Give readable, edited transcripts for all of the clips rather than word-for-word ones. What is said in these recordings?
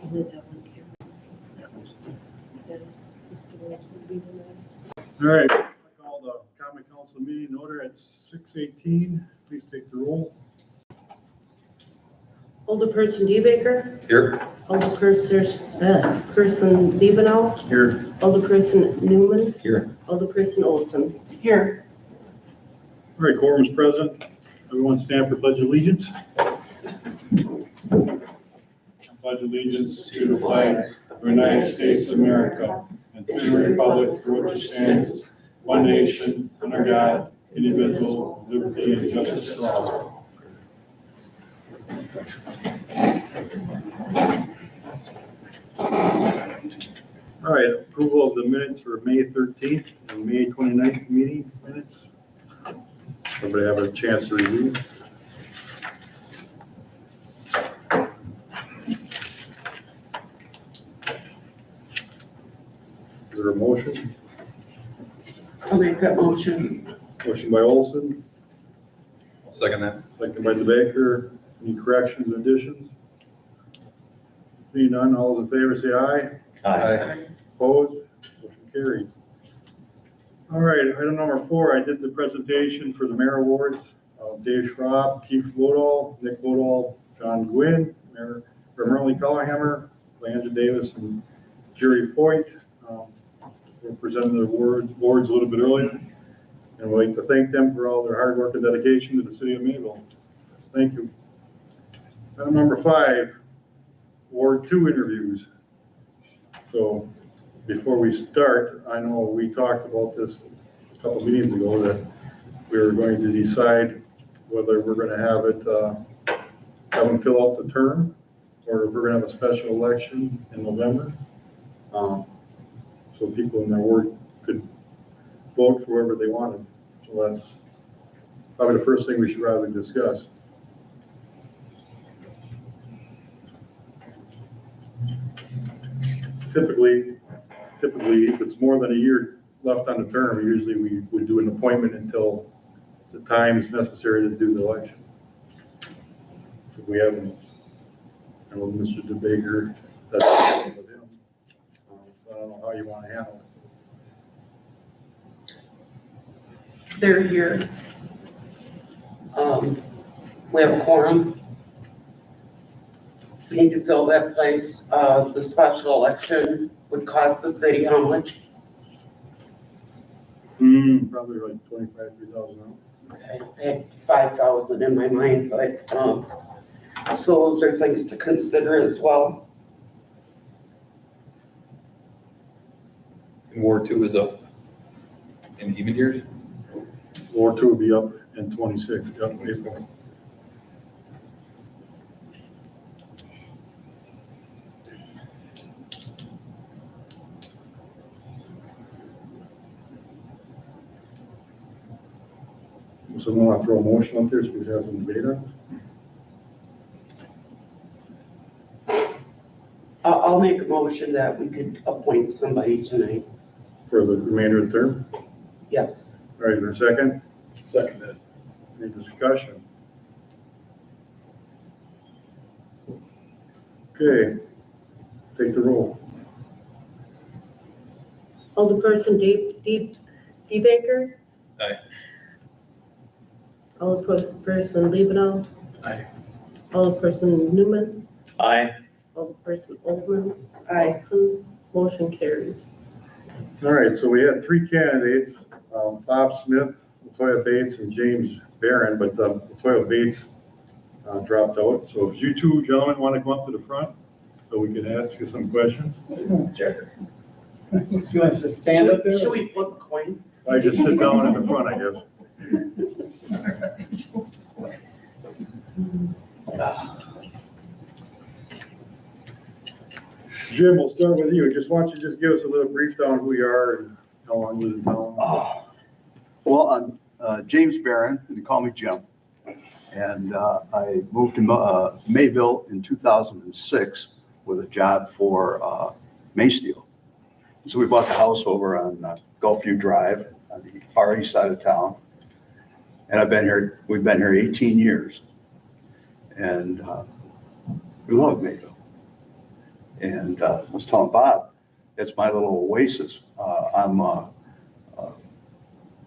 Is it that one, Karen? That Mr. Rhodes would be the one? All right, I call the common council meeting order at 6:18. Please take the roll. Alderperson DeBaker, Here. Person Levenow, Here. Alderperson Newman, Here. Alderperson Olson. Here. All right, quorum is present. Everyone stand for pledge of allegiance. Pledge allegiance to the flag of the United States of America and to the republic for which it stands, one nation, under God, indivisible, with liberty and justice for all. All right, approval of the minutes for May 13th and May 29th meeting minutes. Everybody have a chance to review? Is there a motion? I'll make that motion. Motion by Olson, I'll second that. second by DeBaker. Any corrections, additions? Seeing none, all those in favor say aye. Aye. Opposed? Motion carried. All right, item number 4, I did the presentation for the mayor awards. Dave Schropp, Keith Lodall, Nick Lodall, John Gwynn, Mayor Merle Collarhammer, Leandra Davis, and Jerry Foyt. We're presenting their awards a little bit earlier. And we'd like to thank them for all their hard work and dedication to the city of Mayville. Thank you. Item number 5, Ward 2 interviews. So before we start, I know we talked about this a couple meetings ago that we were going to decide whether we're going to have them fill out the term or if we're going to have a special election in November. So people in their ward could vote for whoever they wanted. So that's probably the first thing we should probably discuss. Typically, if it's more than a year left on the term, usually we would do an appointment until the time is necessary to do the election. If we haven't, I know Mr. DeBaker, that's with him. So I don't know how you want to handle it. They're here. We have a quorum. We need to fill that place. The special election would cost the city how much? Probably like 25,000-3,000. Okay, I had 5,000 in my mind, but, so those are things to consider as well. And Ward 2 is up in even years? Ward 2 will be up in 26. Yep, April. Someone want to throw a motion up there so we can have some debate on it? I'll make a motion that we could appoint somebody tonight. For the remainder of the term? Yes. All right, is there a second? Seconded. Any discussion? Okay, take the roll. Alderperson DeBaker. Aye. Alderperson Levenow. Aye. Alderperson Newman. Aye. Alderperson Oldman. Aye. Olson. Motion carries. All right, so we had 3 candidates, Bob Smith, Latoya Bates, and James Barron, but Latoya Bates dropped out. So if you two gentlemen want to come up to the front so we can ask you some questions. You want us to stand up there? Should we flip a coin? I just sit down in the front, I guess. Jim, we'll start with you. Why don't you just give us a little brief down who you are and how long you live in town? Well, I'm James Barron, and they call me Jim. And I moved to Mayville in 2006 with a job for Maysteel. So we bought the house over on Gulfview Drive on the far east side of town. And we've been here 18 years. And we love Mayville. And I was telling Bob, it's my little oasis.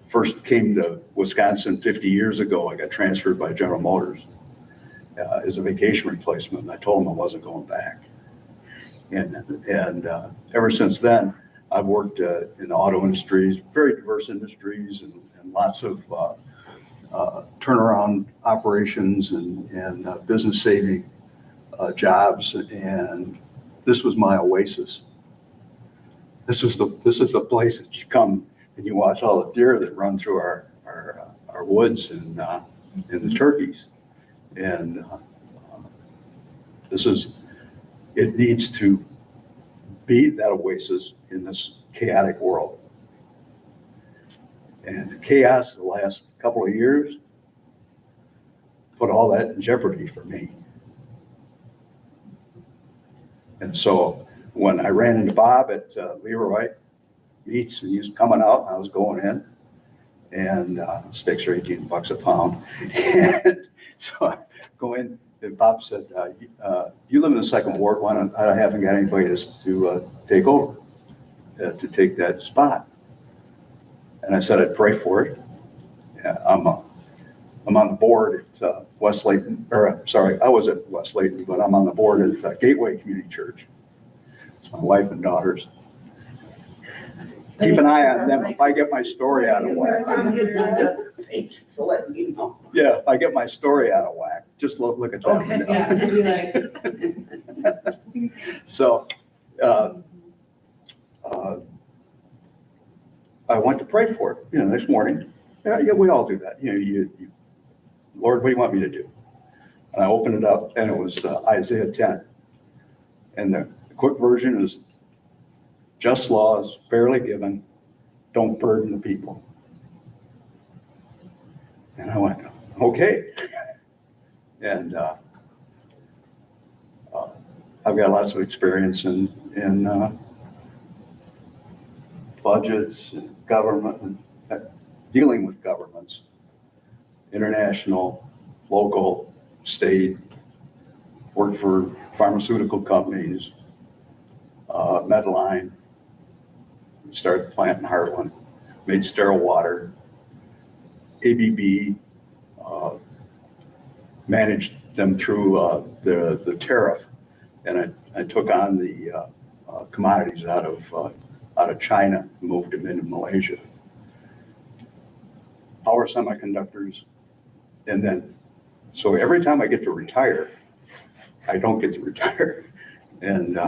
First came to Wisconsin 50 years ago. I got transferred by General Motors as a vacation replacement. And I told them I wasn't going back. And ever since then, I've worked in the auto industries, very diverse industries, and lots of turnaround operations and business saving jobs. And this was my oasis. This is the place that you come and you watch all the deer that run through our woods and the turkeys. And it needs to be that oasis in this chaotic world. And the chaos the last couple of years put all that in jeopardy for me. And so when I ran into Bob at Leroy Meats, and he was coming out, and I was going in, and steaks are $18 a pound. And so I go in, and Bob said, you live in the second ward, why don't I haven't got anybody to take over, to take that spot. And I said, I'd pray for it. Yeah, I'm on the board at West Layton, or sorry, I was at West Layton, but I'm on the board at Gateway Community Church. It's my wife and daughters. Keep an eye on them. If I get my story out of whack. So let me know. Yeah, if I get my story out of whack, just look at Okay. that. Yeah, you'd be like, So, I went to pray for it, this morning. Yeah, we all do that. You, Lord, what do you want me to do? And I opened it up, and it was Isaiah 10. And the quick version is, just laws fairly given, don't burden the people. And I went, okay. And I've got lots of experience in budgets and government, and dealing with governments, international, local, state, worked for pharmaceutical companies, Medline, started the plant in Heartland, made sterile water, ABB, managed them through the tariff, and I took on the commodities out of China, moved them into Malaysia. Power semiconductors, and then, so every time I get to retire, I don't get to retire. And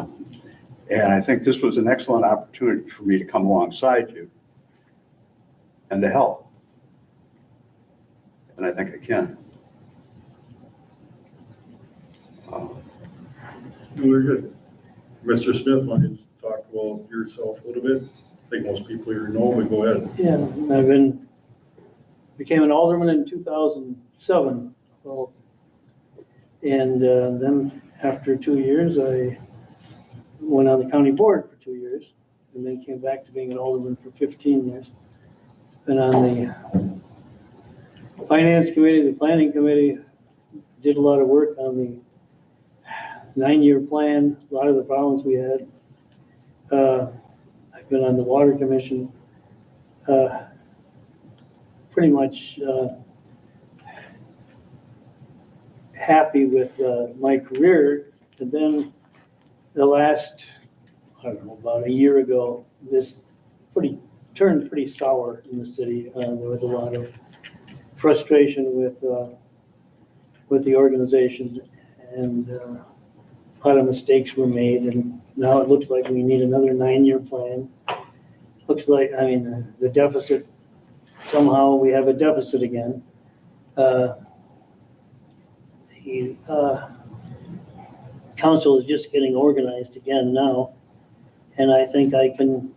I think this was an excellent opportunity for me to come alongside you and to help. And I think I can. Very good. Mr. Smith, why don't you talk about yourself a little bit? I think most people here know, but go ahead. Yeah, became an alderman in 2007. Well, and then after 2 years, I went on the county board for 2 years, and then came back to being an alderman for 15 years. Been on the finance committee, the planning committee, did a lot of work on the 9-year plan, a lot of the problems we had. I've been on the water commission, pretty much happy with my career. And then the last, I don't know, about a year ago, this turned pretty sour in the city. There was a lot of frustration with the organization, and a lot of mistakes were made. And now it looks like we need another 9-year plan. Looks like, the deficit, somehow we have a deficit again. The council is just getting organized again now. And I think I can,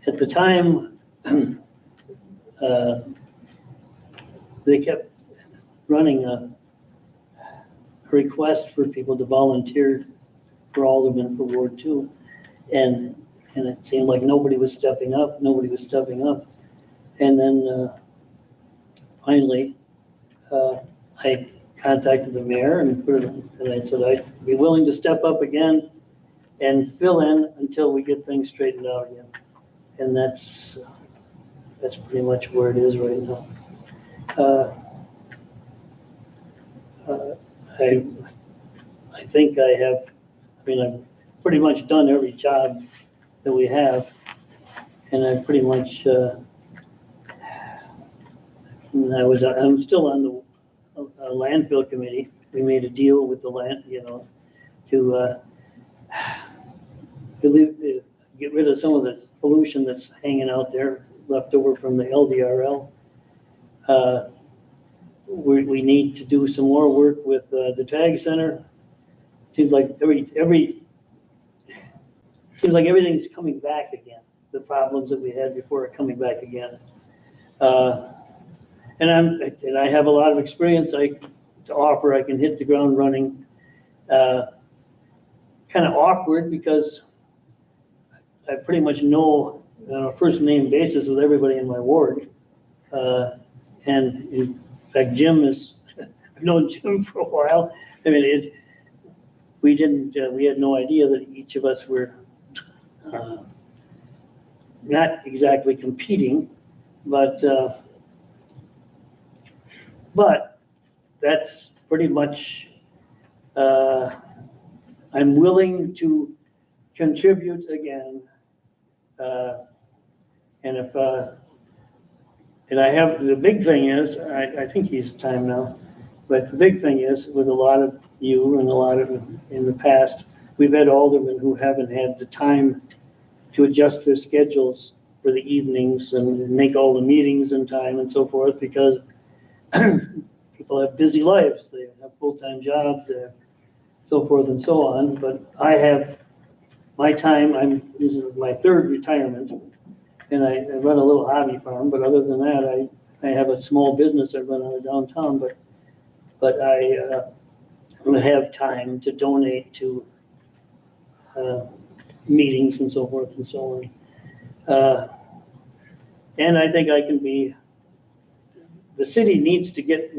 at the time, they kept running a request for people to volunteer for aldermen for Ward 2. And it seemed like nobody was stepping up. And then finally, I contacted the mayor and I said I'd be willing to step up again and fill in until we get things straightened out again. And that's pretty much where it is right now. I think I've pretty much done every job that we have. And I pretty much, I'm still on the landfill committee. We made a deal with the land, to get rid of some of the pollution that's hanging out there, left over from the LDRL. We need to do some more work with the tag center. Seems like everything's coming back again. The problems that we had before are coming back again. And I have a lot of experience to offer. I can hit the ground running. Kind of awkward because I pretty much know on a first name basis with everybody in my ward. And in fact, I've known Jim for a while. I mean, we had no idea that each of us were not exactly competing, but that's pretty much, I'm willing to contribute again. And I have, the big thing is, I think he's time now, but the big thing is with a lot of you and a lot of in the past, we've had aldermen who haven't had the time to adjust their schedules for the evenings and make all the meetings in time and so forth, because people have busy lives. They have full-time jobs, so forth and so on. But I have my time, this is my third retirement, and I run a little hobby farm, but other than that, I have a small business I run out of downtown, but I have time to donate to meetings and so forth and so on. And I think I can the city needs to get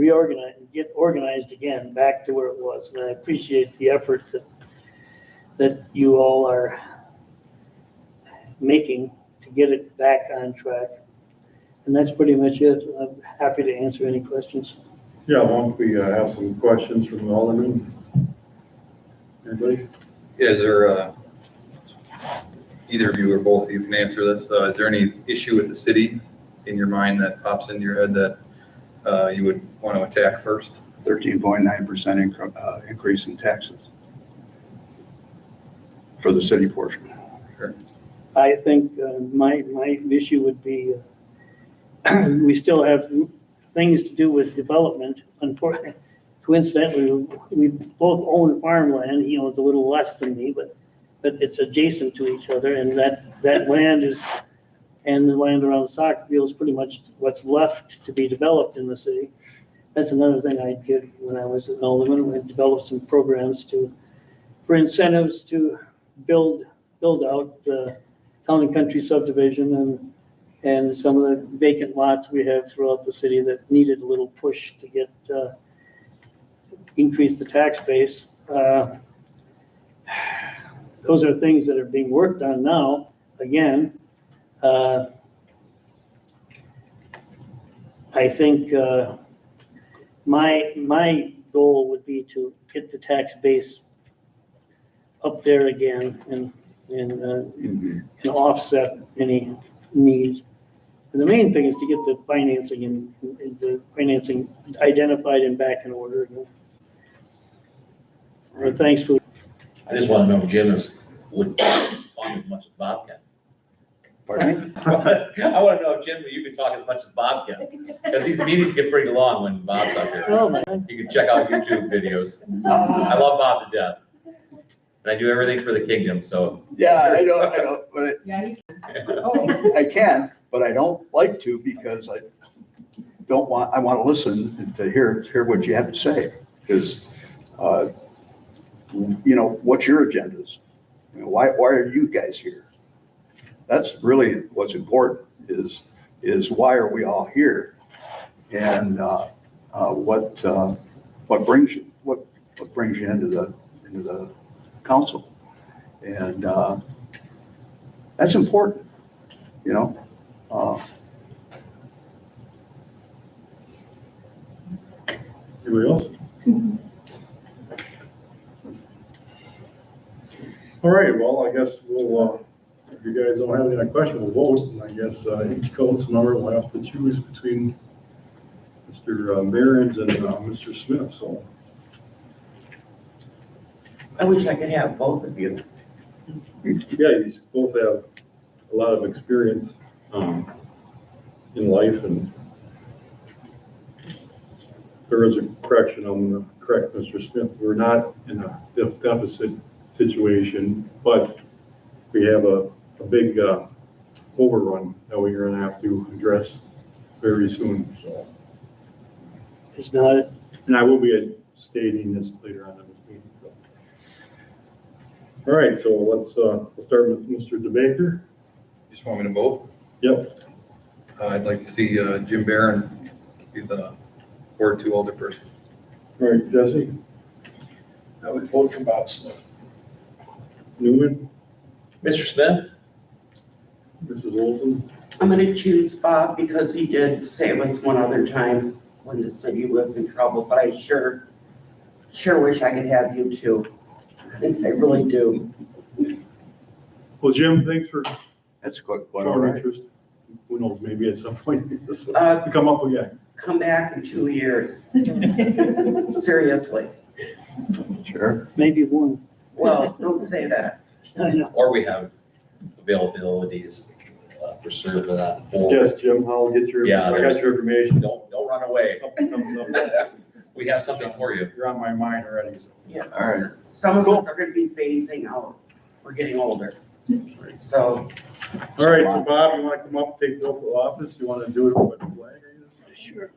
organized again, back to where it was. And I appreciate the effort that you all are making to get it back on track. And that's pretty much it. I'm happy to answer any questions. Yeah, why don't we have some questions from the alderman? Anybody? Yeah, is there, either of you or both of you can answer this. Is there any issue with the city in your mind that pops into your head that you would want to attack first? 13.9% increase in taxes for the city portion. Sure. I think my issue would be, we still have things to do with development. Unfortunately, coincidentally, we both own farmland. He owns a little less than me, but it's adjacent to each other, and that land and the land around the soccer field is pretty much what's left to be developed in the city. That's another thing I did when I was an alderman. We developed some programs for incentives to build out the town and country subdivision and some of the vacant lots we have throughout the city that needed a little push to get increase the tax base. Those are things that are being worked on now. Again, I think my goal would be to get the tax base up there again and offset any needs. And the main thing is to get the financing identified and back in order. Thanks for. I just want to know if Jim would talk as much as Bob can. Pardon me? I want to know if Jim, you can talk as much as Bob can, because these meetings get pretty long when Bob's up here. Oh, man. You can check out YouTube videos. I love Bob to death. And I do everything for the kingdom, so. Yeah, I know, but Yeah, you can. Oh, I can, but I don't like to because I want to listen to hear what you have to say. Because, what's your agendas? Why are you guys here? That's really what's important is why are we all here? And what brings you into the council? And that's important, you know? Anybody else? All right, well, I guess we'll, if you guys don't have any questions, we'll vote. And I guess each council member will have to choose between Mr. Behrens and Mr. Smith, so. I wish I could have both of you. Yeah, you both have a lot of experience in life, and there is a correction. I'm going to correct Mr. Smith. We're not in a deficit situation, but we have a big overrun that we're going to have to address very soon. So, It's not, and I will be stating this later on in this meeting. So. All right, so let's start with Mr. DeBaker. You just want me to vote? Yep. I'd like to see Jim Barron be the Ward 2 alderperson. All right, Jesse. I would vote for Bob Smith. Newman. Mr. Smith? Mrs. Olson. I'm gonna choose Bob because he did save us one other time when the city was in trouble, but I sure wish I could have you too. I really do. Well, Jim, thanks for That's a quick one, all showing right. interest. Who knows, maybe at some point this will Uh, come up again. Come back in 2 years. Seriously. Sure. maybe one. Well, don't say that. I know. Or we have availabilities for serving on board. Yes, Jim, I'll get your, Yeah, I got there's- your information. Don't run away. Something comes up. We have something for you. You're on my mind already. So. Yeah. All right. Some of us are gonna be phasing out. We're getting older. So, All right, so Bob, you want to come up, take the oath of office? You want to do it with the flag? Sure.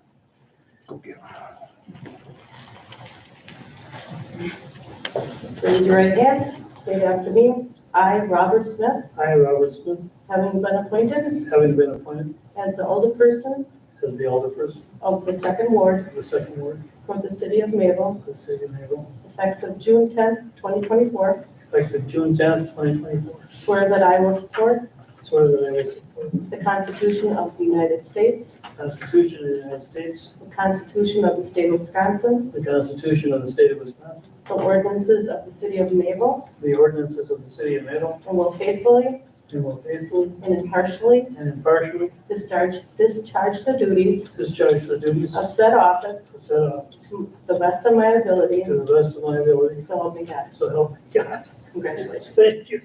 Raise your right hand, state after me. I, Robert Smith, I, Robert Smith, having been appointed having been appointed as the alderperson as the alderperson of the second ward of the second ward for the city of Mabel, of the city of Naval, effective June 10th, 2024, effective June 10th, 2024, swear that I will support swear that I will support the Constitution of the United States, the Constitution of the United States, the Constitution of the state of Wisconsin, the Constitution of the state of Wisconsin, the ordinances of the city of Mabel, the ordinances of the city of Naval, and will faithfully and will faithfully and impartially and impartially discharge the duties discharge the duties of said office of said office to the best of my ability, to the best of my ability, so help me God. so help me God. Congratulations. Thank you.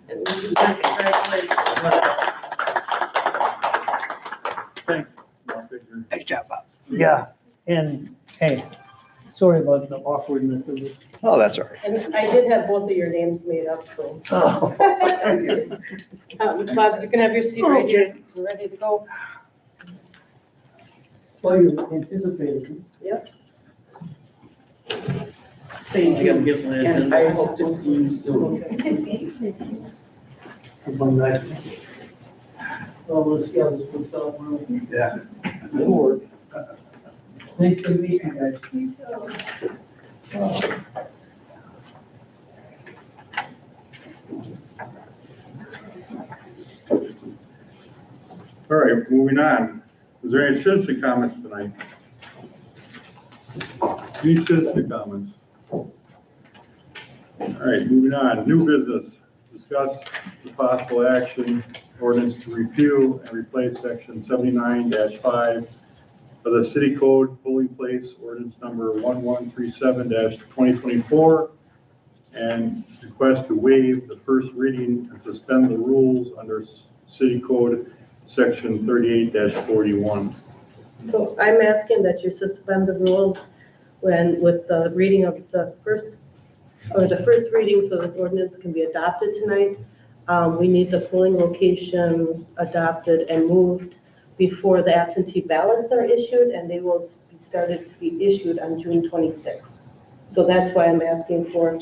And we should congratulations. Thanks. Nice job, Bob. Yeah, and hey, sorry about the awkwardness of it. Oh, that's all right. And I did have both of your names made up, so. Oh. Bob, you can have your seat right here. We're ready to go. Well, you anticipated. Yes. Saying I gotta get my. and I hope to see you soon. Come back. Well, let's see how this works out. Yeah. It'll work. Thanks for meeting you guys. All right, moving on. Is there any citizen comments tonight? Any citizen comments? All right, moving on. New business. Discuss the possible action ordinance to repeal and replace section 79-5 of the city code, polling place ordinance number 1137-2024, and request to waive the first reading and suspend the rules under city code section 38-41. So I'm asking that you suspend the rules with the reading of the first reading, so this ordinance can be adopted tonight. We need the polling location adopted and moved before the absentee ballots are issued, and they will be started to be issued on June 26th. So that's why I'm asking to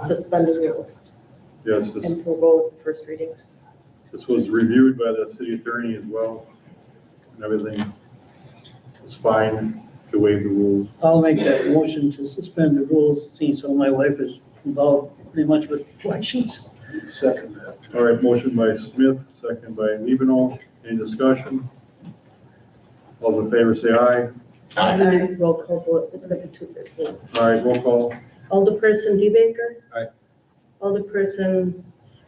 suspend the rules Yes, and forego the first readings. this was reviewed by the city attorney as well, and everything was fine to waive the rules. I'll make that motion to suspend the rules, since all my wife is involved pretty much with elections. Second that. All right, motion by Smith, second by Levino. Any discussion? All those in favor say aye. Aye. Roll call vote, it's gonna be 2:15. All right, roll call. Alderperson DeBaker? Aye. Alderperson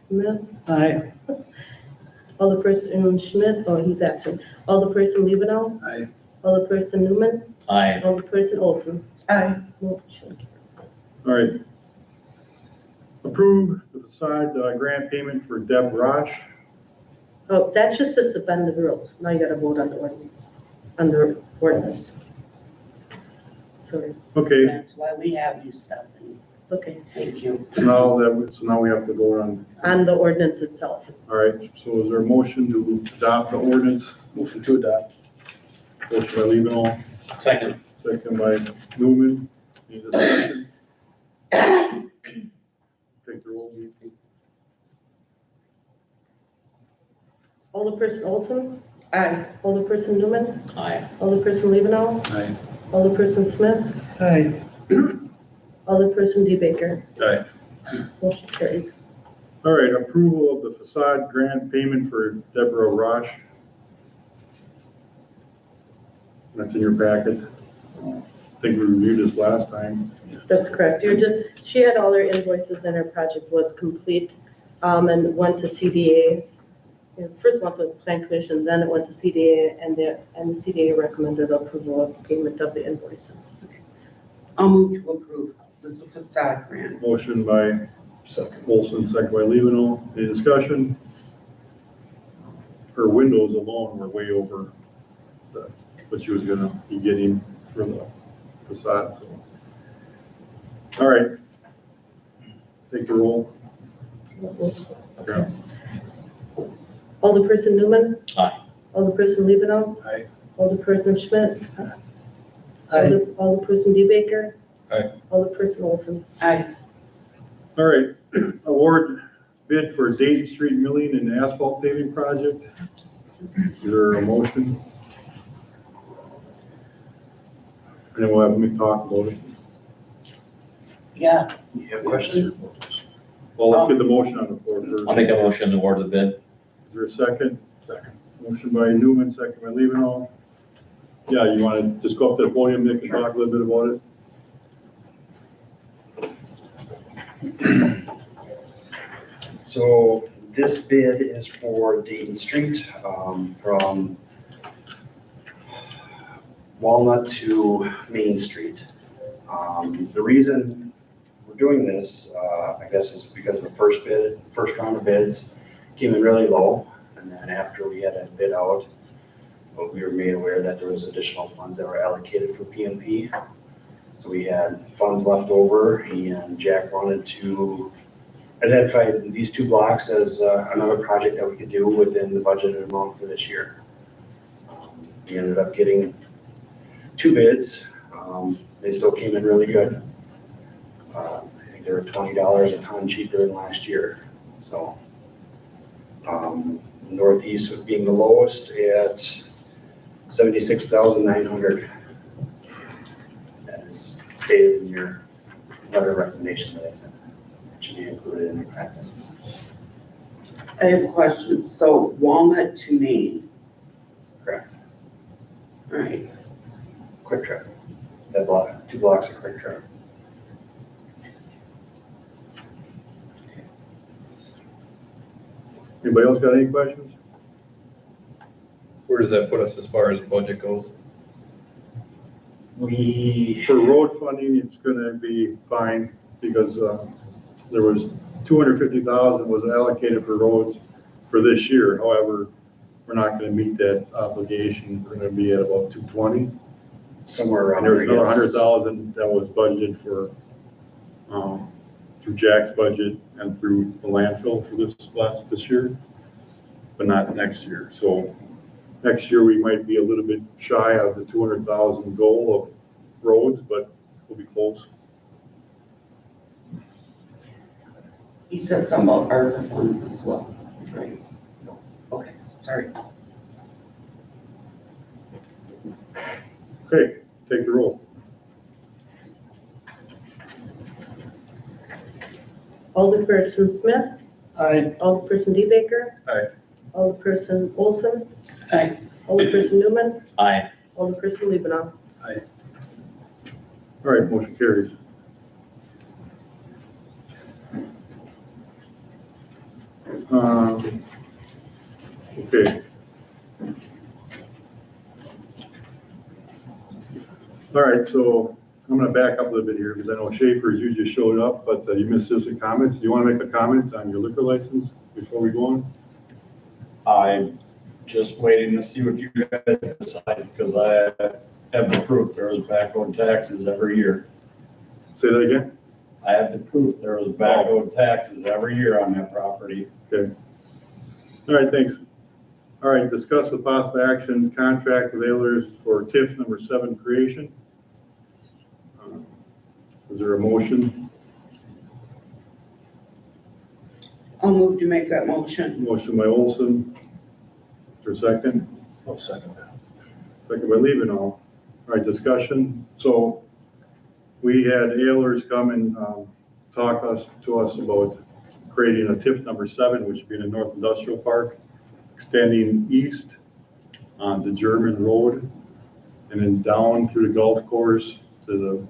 Smith? Aye. Alderperson Schmidt, oh, he's absent. Alderperson Levino? Aye. Alderperson Newman? Aye. Alderperson Olson? Aye. Motion carries. All right. Approve the facade grant payment for Deb Roche. Oh, that's just to suspend the rules. Now you gotta vote on the ordinance, under ordinance. Sorry, Okay, That's why we have you, Stephanie. okay, Thank you. so now we have to vote on the ordinance itself. all right, so is there a motion to adopt the ordinance? Motion to adopt. Motion by Levino, Second. second by Newman. Any discussion? Take the roll. Alderperson Olson? Aye. Alderperson Newman? Aye. Alderperson Levino? Aye. Alderperson Smith? Aye. Alderperson DeBaker? Aye. Motion carries. All right, approval of the facade grant payment for Deborah Roche. That's in your packet. I think we reviewed this last time. That's correct. She had all her invoices and her project was complete, and went to CDA. First went to the Plan Commission, then it went to CDA, and the CDA recommended approval of payment of the invoices. I'll move to approve this facade grant. Motion by Second. Olson, second by Levino. Any discussion? Her windows alone were way over what she was gonna be getting for the facade, so. All right. Take the roll. Okay. Alderperson Newman? Aye. Alderperson Levino? Aye. Alderperson Schmidt? Aye. Alderperson DeBaker? Aye. Alderperson Olson? Aye. All right, award bid for Dayton Street milling and asphalt paving project. Is there a motion? And then we'll have me talk about it. Yeah. You have questions? Well, let's get the motion on the floor first. I'll make a motion to award the bid. Is there a second? Second. Motion by Newman, second by Levino. Yeah, you want to just go up to the podium, Nick, and talk a little bit about it? So this bid is for Dayton Street, from Walnut to Main Street. The reason we're doing this, I guess, is because the first round of bids came in really low. And then after we had a bid out, but we were made aware that there was additional funds that were allocated for PMP. So we had funds left over, and Jack wanted to identify these two blocks as another project that we could do within the budgeted amount for this year. We ended up getting two bids. They still came in really good. I think they were $20 a ton cheaper than last year. So Northeast being the lowest at $76,900. That is stated in your letter of recommendation that I sent. It should be included in your packet. I have a question. So Walnut to Main. Correct. All right. Quick Trip. That block, 2 blocks of Quick Trip. Anybody else got any questions? Where does that put us as far as budget goes? We, For road funding, it's gonna be fine, because there was 250,000 was allocated for roads for this year. However, we're not gonna meet that obligation. We're gonna be at about 220. somewhere around And there was there, another yes. 100,000 that was budgeted for, through Jack's budget and through the landfill for this year, but not next year. So next year, we might be a little bit shy of the 200,000 goal of roads, but we'll be close. He said something about ARPA funds as well, right? Okay, sorry. Okay, take the roll. Alderperson Smith, Aye. Alderperson DeBaker. Aye. Alderperson Olson. Aye. Alderperson Newman, Aye. Alderperson Leben. All right, motion carries. Okay. All right, so I'm gonna back up a little bit here because I know Schaefer's, you just showed up, but you missed citizen comments. Do you want to make a comment on your liquor license before we go on? I'm just waiting to see what you guys decide, because I have the proof there was back owed taxes every year. Say that again? I have the proof there was back owed taxes every year on that property. Okay. All right, thanks. All right, discuss with possible action contract with Ayers for TIF number 7 creation. Is there a motion? I'll move to make that motion. Motion by Olson. Is there a second? I'll second that. Second by Levenow. All right, discussion. So we had Ayers come and talk to us about creating a TIF number 7, which would be in the North Industrial Park, extending east onto German Road and then down through the golf course to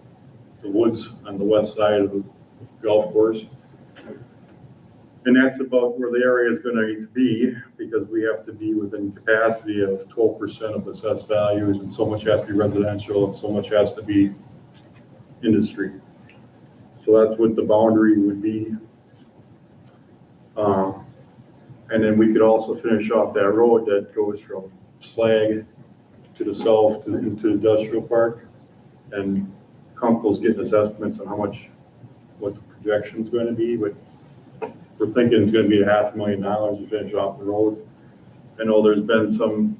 the woods on the west side of the golf course. And that's about where the area is going to be, because we have to be within capacity of 12% of assessed values, and so much has to be residential and so much has to be industry. So that's what the boundary would be. And then we could also finish off that road that goes from Slag to the south into Industrial Park. And Kunkel's getting his estimates on what the projection's going to be, but we're thinking it's going to be $500,000 to finish off the road. I know there's been some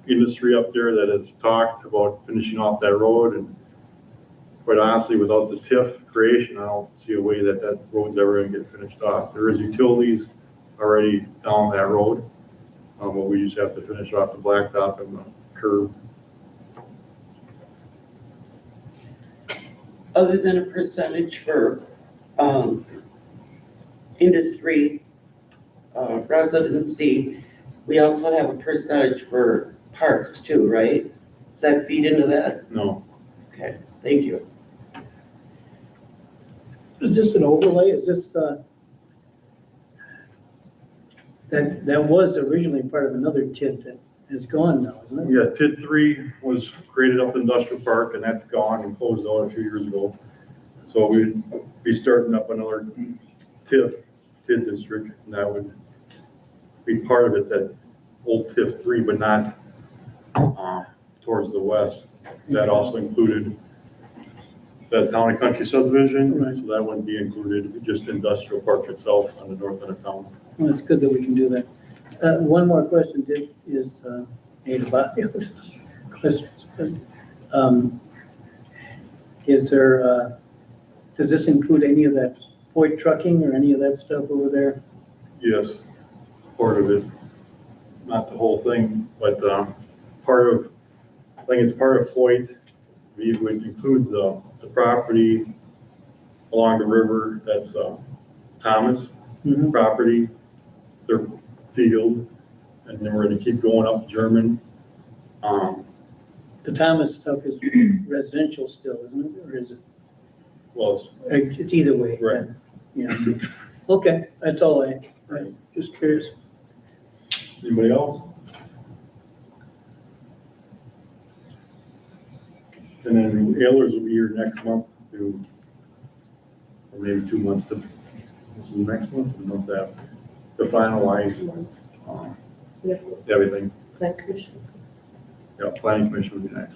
industry up there that has talked about finishing off that road, and quite honestly, without the TIF creation, I don't see a way that road's ever going to get finished off. There is utilities already down that road, but we just have to finish off the blacktop and the curb. Other than a percentage for, industry, residency, we also have a percentage for parks too, right? Does that feed into that? No, Okay, thank you. Is this an overlay? Is this, that was originally part of another TIF that is gone now, isn't it? yeah, TID 3 was created up in Industrial Park, and that's gone and closed out a few years ago. So we'd be starting up another TID district, and that would be part of it, that old TIF 3, but not towards the west. That also included the Town and Country subdivision, Right. so that wouldn't be included, just Industrial Park itself on the north end of town. Well, it's good that we can do that. One more question is about questions. Is there, does this include any of that Foyt trucking or any of that stuff over there? Yes, part of it, not the whole thing, but part of, I think it's part of Floyd. We would include the property along the river, that's Thomas Mhm. property, their field, and then we're gonna keep going up German. The Thomas stuff is residential still, isn't it? Or is it? Well, It's either way. Right. Yeah. Okay, that's all I just curious. anybody else? And then Ayers will be here next month to, or maybe 2 months to, this is next month, or the month after, to finalize Yeah, everything. Plan Commission. Yeah, planning commission will be next.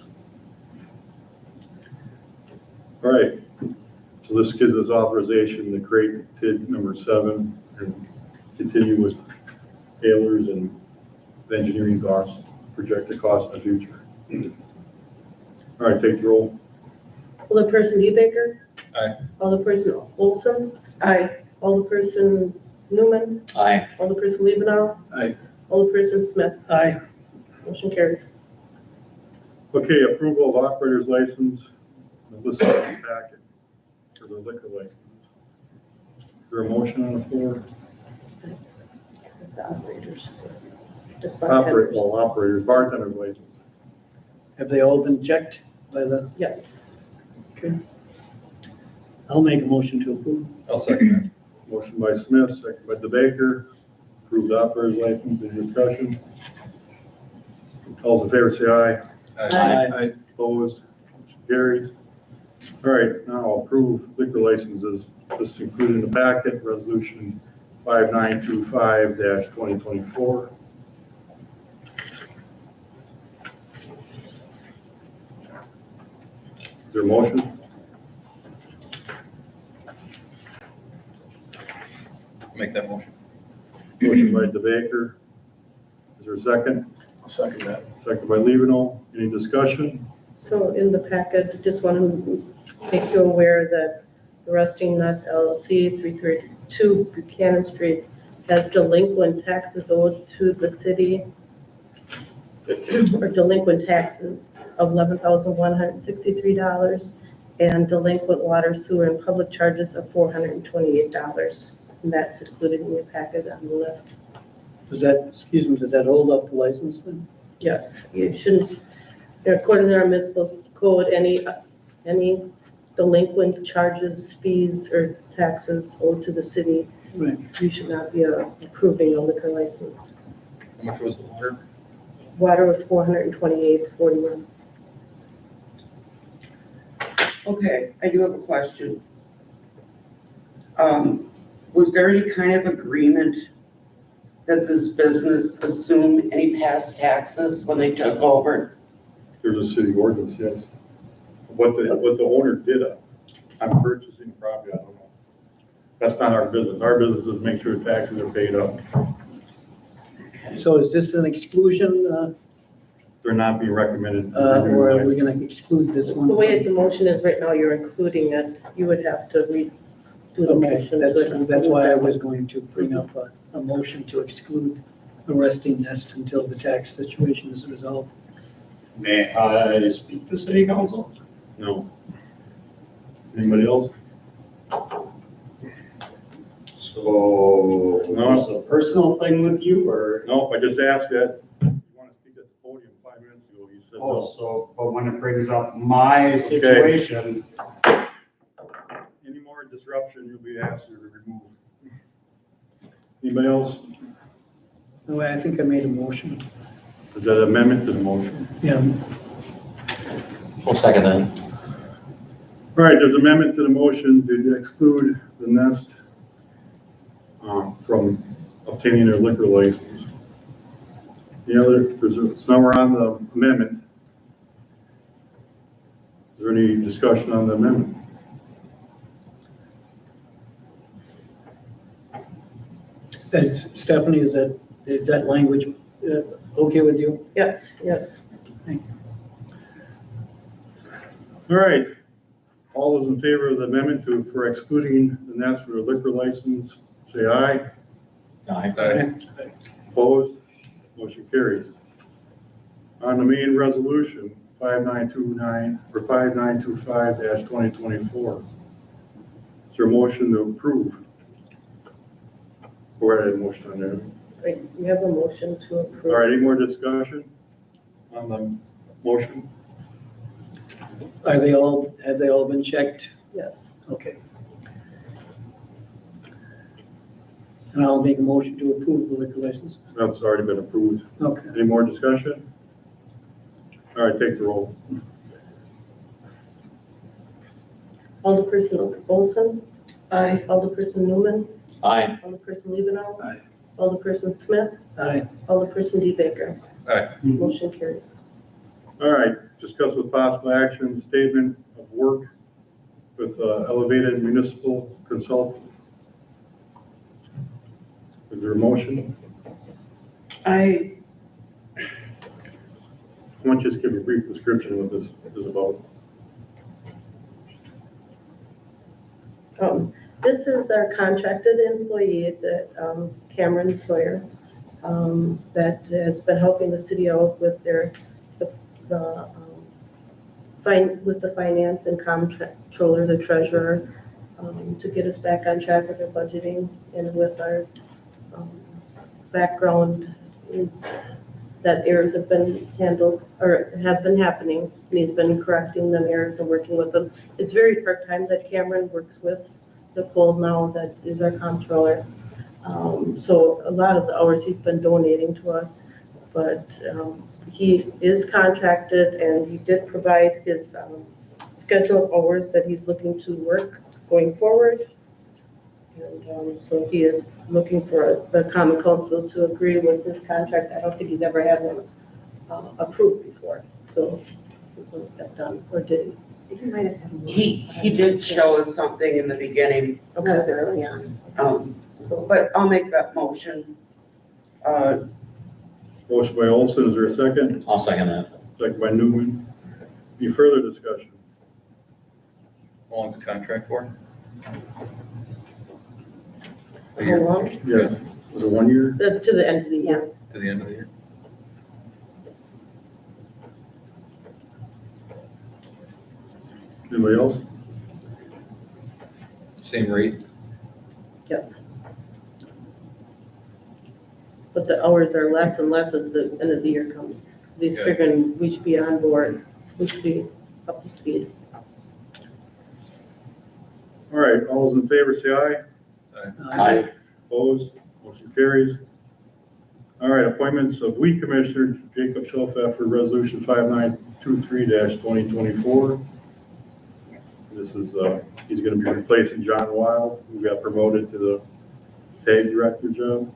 All right, so this gives us authorization to create TID number 7 and continue with Ayers and the engineering costs, projected costs in the future. All right, take the roll. Alderperson DeBaker. Aye. Alderperson Olson. Aye. Alderperson Newman. Aye. Alderperson Leben. Aye. Alderperson Smith. Aye. Motion carries. Okay, approval of operator's license, the list of the packet for the liquor license. there a motion on the floor? The operators. Just Operate, bartenders. well, operators, bartender's license. Have they all been checked by the, Yes. I'll make a motion to approve. I'll second Motion by Smith, second by DeBaker, approve the operator's license, any discussion? All those in favor say aye. that. Aye. Opposed, motion carries. All right, now approve liquor licenses, this included in the packet, resolution 5925-2024. Is there a motion? Make that motion. Motion by DeBaker. Is there a second? I'll second that. Second by Levino. Any discussion? So in the packet, just want to make you aware that the Rusting Nest LLC, 332 Buchanan Street, has delinquent taxes owed to the city, or delinquent taxes of $11,163, and delinquent water, sewer, and public charges of $428. And that's included in your packet on the list. Does that, excuse me, does that hold up the license then? Yes, you shouldn't, according to our municipal code, any delinquent charges, fees, or taxes owed to the city, Right. you should not be approving a liquor license. How much was the water? Water was $428.41. Okay, I do have a question. Was there any kind of agreement that this business assume any past taxes when they took over? There's a city ordinance, yes. What the owner did, I'm purchasing property, I don't know. That's not our business. Our business is make sure taxes are paid up. So is this an exclusion, They're not being recommended. or are we gonna exclude this one? The way the motion is right now, you're including it, you would have to do the Okay, motion. that's why I was going to bring up a motion to exclude the Rusting Nest until the tax situation is resolved. May I speak to city council? No. Anybody else? So, No. is it a personal thing with you, or? No, I just asked that. You want to speak at the podium 5 minutes ago, you said Oh, no. so, but when it brings up my situation, Any more disruption, you'll be asked to remove. Anybody else? No, I think I made a motion. Is that amendment to the motion? Yeah, I'll second that. All right, there's amendment to the motion to exclude the Nest from obtaining their liquor license. The other, so now we're on the amendment. Is there any discussion on the amendment? Stephanie, is that language okay with you? Yes, yes. All right, all those in favor of the amendment for excluding the Nest for a liquor license, say aye. Aye. Opposed? Motion carries. On the main resolution, 5929, or 5925-2024. Is there a motion to approve? Or I had a motion on there. Right, you have a motion to All approve. right, any more discussion on the motion? Have they all been checked? Yes. Okay. And I'll make a motion to approve the liquor license. That's already been approved. Okay. Any more discussion? All right, take the roll. Alderperson Olson? Aye. Alderperson Newman? Aye. Alderperson Levino? Aye. Alderperson Smith? Aye. Alderperson DeBaker? Aye. Motion carries. All right, discuss with possible action, statement of work with Elevated Municipal Consultant. Is there a motion? I, Why don't you just give a brief description of what this is about? This is our contracted employee that Cameron Sawyer, that has been helping the city out with their, with the finance and comptroller, the treasurer, to get us back on track with our budgeting and with our background is that errors have been handled or have been happening, and he's been correcting them errors and working with them. It's very part-time that Cameron works with Nicole now, that is our comptroller. So a lot of the hours he's been donating to us, but he is contracted and he did provide his scheduled hours that he's looking to work going forward. And so he is looking for the common council to agree with this contract. I don't think he's ever had one approved before, so we'll get that done, or did he? He did show us something in the beginning, That was early on. So, but I'll make that motion. Motion by Olson, is there a second? I'll second that. Second by Newman. Any further discussion? How long's the contract for? A how year, long? Yes. Was it 1 year? To the end of the year. to the end of the year? Anybody else? Same rate? Yes. But the hours are less and less as the end of the year comes. He's Okay. figuring we should be on board, we should be up to speed. All right, all those in favor say aye. Aye. Opposed? Motion carries. All right, appointments of weed commissioner Jacob Shelf for resolution 5923-2024. This is, he's gonna be replacing John Wild, who got promoted to the tag director job.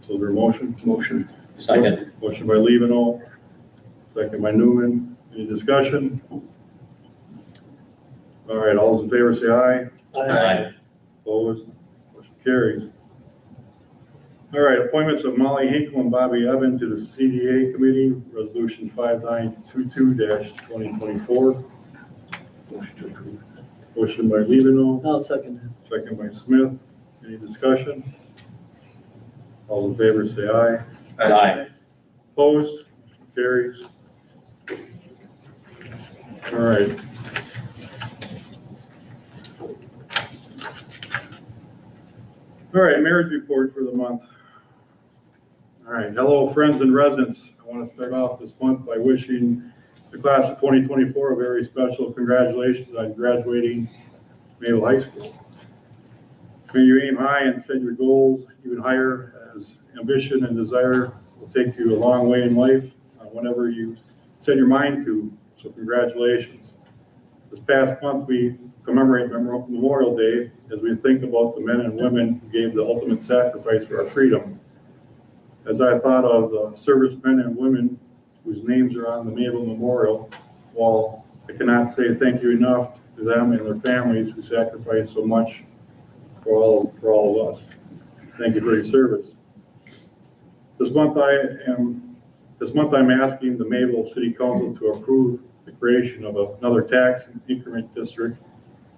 So is there a motion? Motion. Second. Motion by Levino, second by Newman. Any discussion? All right, all those in favor say aye. Aye. Opposed? Motion carries. All right, appointments of Molly Hinkle and Bobby Evan to the CDA Committee, Resolution 5922-2024. Motion to approve. Motion by Levino, I'll second that. second by Smith. Any discussion? All in favor, say aye. Aye. Opposed? Carries. All right. All right, marriage report for the month. All right, hello, friends and residents. I want to start off this month by wishing the class of 2024 a very special congratulations on graduating Mayville High School. May you aim high and set your goals even higher, as ambition and desire will take you a long way in life, whenever you set your mind to. So congratulations. This past month, we commemorate Memorial Day as we think about the men and women who gave the ultimate sacrifice for our freedom. As I thought of the servicemen and women whose names are on the Mayville Memorial wall, I cannot say thank you enough to them and their families who sacrificed so much for all of us. Thank you for your service. This month I'm asking the Mayville City Council to approve the creation of another tax increment district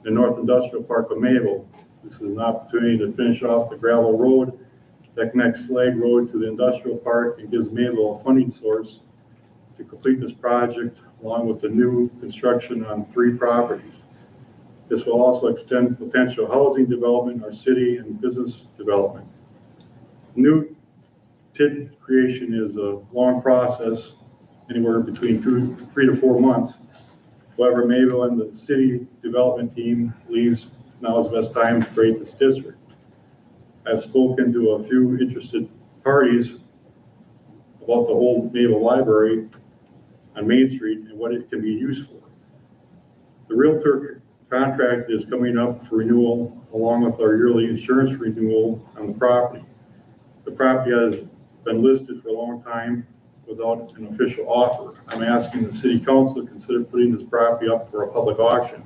in the North Industrial Park of Mayville. This is an opportunity to finish off the gravel road that connects Slag Road to the industrial park and gives Mayville a funding source to complete this project, along with the new construction on 3 properties. This will also extend potential housing development in our city and business development. New TID creation is a long process, anywhere between 3 to 4 months. However, Mayville and the city development team believes now is the best time to create this district. I've spoken to a few interested parties about the old Mayville Library on Main Street and what it can be used for. The Realtor contract is coming up for renewal, along with our yearly insurance renewal on the property. The property has been listed for a long time without an official offer. I'm asking the city council to consider putting this property up for a public auction.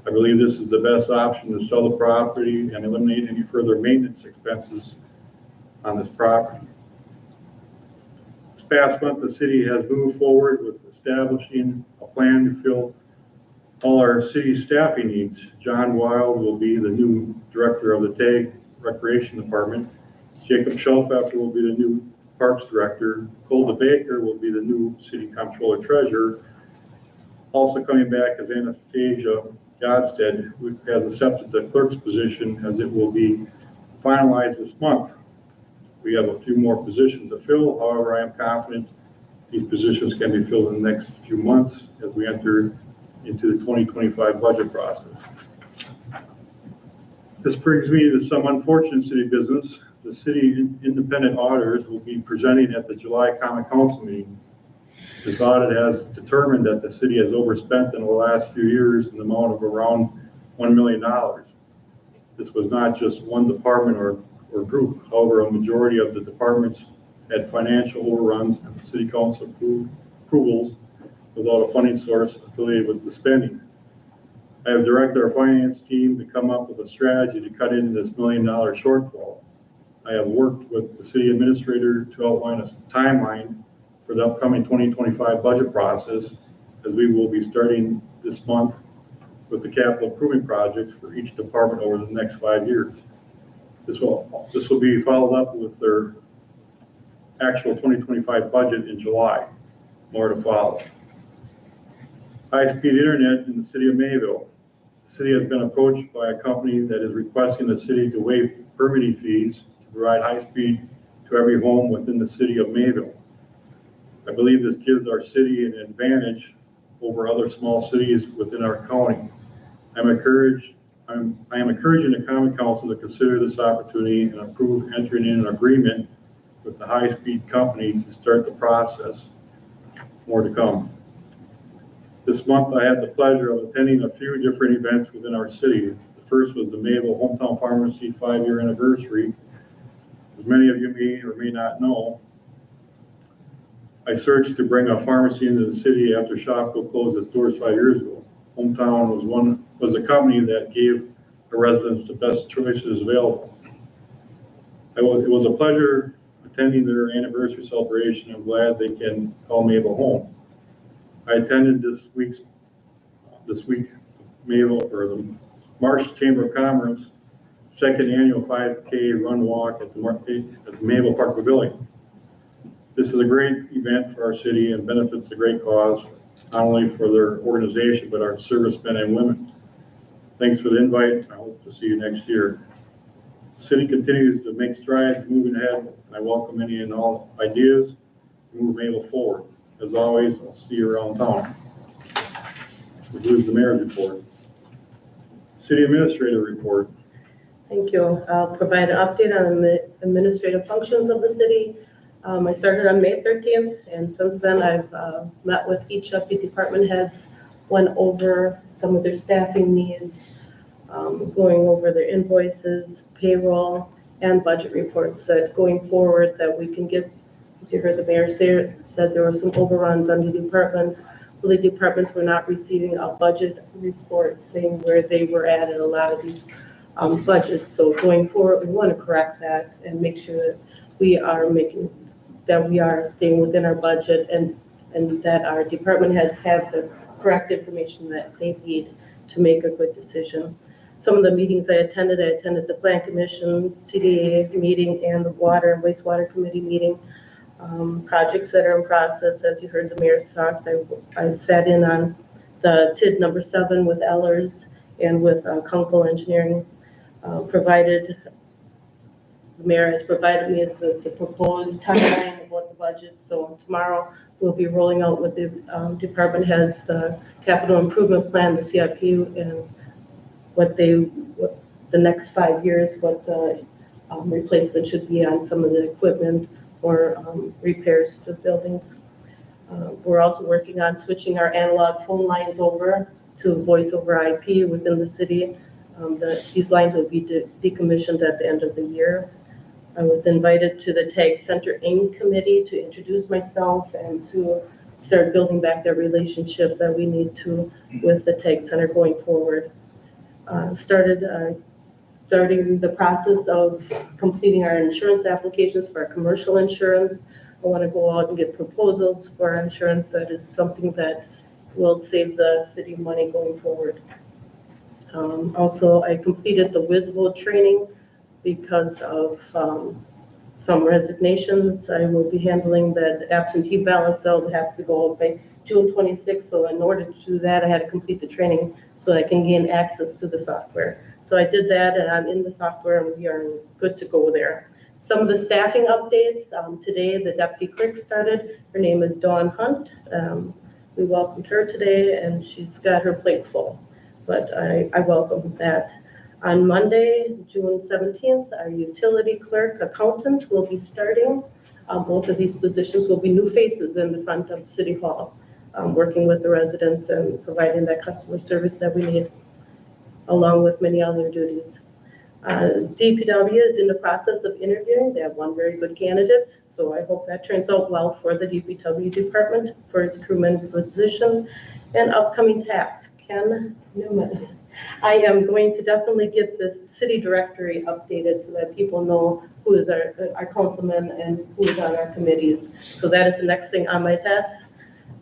I believe this is the best option to sell the property and eliminate any further maintenance expenses on this property. This past month, the city has moved forward with establishing a plan to fill all our city staffing needs. John Wild will be the new director of the TAG Recreation Department. Jacob Shelfafter will be the new Parks Director. Colda Baker will be the new City Comptroller Treasurer. Also coming back is Anastasia Godstead, who has accepted the clerk's position as it will be finalized this month. We have a few more positions to fill. However, I am confident these positions can be filled in the next few months as we enter into the 2025 budget process. This brings me to some unfortunate city business. The city independent auditors will be presenting at the July Common Council meeting. This audit has determined that the city has overspent in the last few years in the amount of around $1 million. This was not just one department or group. However, a majority of the departments had financial overruns and the city council approvals without a funding source affiliated with the spending. I have directed our finance team to come up with a strategy to cut into this $1 million shortfall. I have worked with the city administrator to outline a timeline for the upcoming 2025 budget process, as we will be starting this month with the capital improvement projects for each department over the next 5 years. This will be followed up with their actual 2025 budget in July. More to follow. High-speed internet in the city of Mayville. The city has been approached by a company that is requesting the city to waive permitting fees to provide high-speed to every home within the city of Mayville. I believe this gives our city an advantage over other small cities within our county. I am encouraging the Common Council to consider this opportunity and approve entering in an agreement with the high-speed company to start the process. More to come. This month, I had the pleasure of attending a few different events within our city. The first was the Mayville Hometown Pharmacy 5-year anniversary. As many of you may or may not know, I searched to bring a pharmacy into the city after Shopko closed its doors 5 years ago. Hometown was a company that gave the residents the best choices available. It was a pleasure attending their anniversary celebration. I'm glad they can call Mayville home. I attended this week Mayville, or the Marsh Chamber of Commerce second annual 5K run walk at the Mayville Park Pavilion. This is a great event for our city and benefits a great cause, not only for their organization, but our servicemen and women. Thanks for the invite. I hope to see you next year. The city continues to make strides moving ahead. I welcome any and all ideas to move Mayville forward. As always, I'll see you around town. Here's the mayor's report. City administrator report. Thank you. I'll provide an update on the administrative functions of the city. I started on May 13th, and since then I've met with each of the department heads, went over some of their staffing needs, going over their invoices, payroll, and budget reports that going forward that we can get. As you heard the mayor said there were some overruns on the departments. Well, the departments were not receiving a budget report saying where they were at in a lot of these budgets. So going forward, we want to correct that and make sure that we are staying within our budget and that our department heads have the correct information that they need to make a good decision. Some of the meetings I attended the Plan Commission, CDA meeting, and the Water and Wastewater Committee meeting. Projects that are in process, as you heard the mayor talk, I sat in on the TID number 7 with Ellers and with Kunkel Engineering. The mayor has provided me with the proposed timeline of what the budget. So tomorrow we'll be rolling out with the department heads the capital improvement plan, the CIP, and what the next 5 years, what the replacement should be on some of the equipment or repairs to buildings. We're also working on switching our analog phone lines over to voice over IP within the city. These lines will be decommissioned at the end of the year. I was invited to the Tag Center Inc. committee to introduce myself and to start building back that relationship that we need to with the Tag Center going forward. Starting the process of completing our insurance applications for our commercial insurance. I want to go out and get proposals for our insurance. That is something that will save the city money going forward. Also, I completed the WISVO training because of some resignations. I will be handling that absentee ballots that will have to go out by June 26th. So in order to do that, I had to complete the training so I can gain access to the software. So I did that, and I'm in the software, and we are good to go there. Some of the staffing updates, today the deputy clerk started. Her name is Dawn Hunt. We welcomed her today, and she's got her plate full, but I welcome that. On Monday, June 17th, our utility clerk accountant will be starting. Both of these positions will be new faces in the front of City Hall, working with the residents and providing that customer service that we need, along with many other duties. DPW is in the process of interviewing. They have one very good candidate, so I hope that turns out well for the DPW department for its crewman position. And upcoming tasks, Ken Newman. I am going to definitely get this city directory updated so that people know who is our councilman and who is on our committees. So that is the next thing on my task.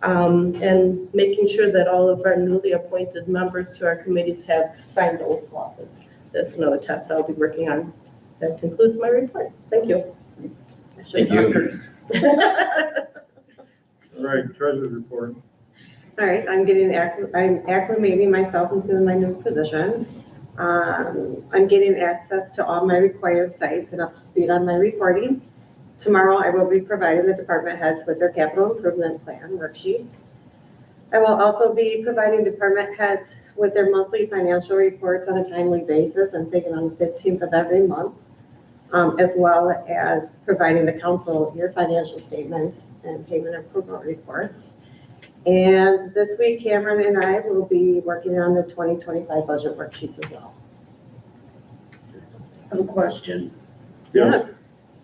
And making sure that all of our newly appointed members to our committees have signed the oath of office. That's another task I'll be working on. That concludes my report. Thank you. Thank you. All right, treasurer's report. All right, I'm acclimating myself into my new position. I'm getting access to all my required sites and up to speed on my reporting. Tomorrow, I will be providing the department heads with their capital improvement plan worksheets. I will also be providing department heads with their monthly financial reports on a timely basis and taken on the 15th of every month, as well as providing the council your financial statements and payment approval reports. And this week, Cameron and I will be working on the 2025 budget worksheets as well. I have a question. Yes,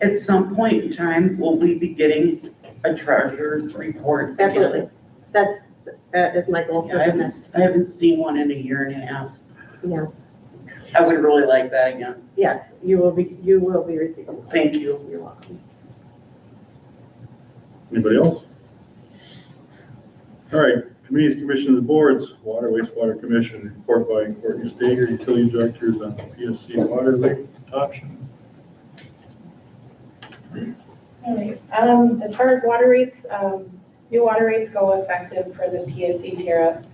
At some point in time, will we be getting a treasurer's report? absolutely. That is my goal for I the next, haven't seen one in a year and a half. yeah. I would really like that again. Yes, you will be receiving. those. Thank you. You're welcome. Anybody else? All right, committees, commissions, and boards, Water, Wastewater Commission, report by Courtney Stager, utility directors on the PSC water rate adoption. All right, as far as water rates, new water rates go effective for the PSC tariff.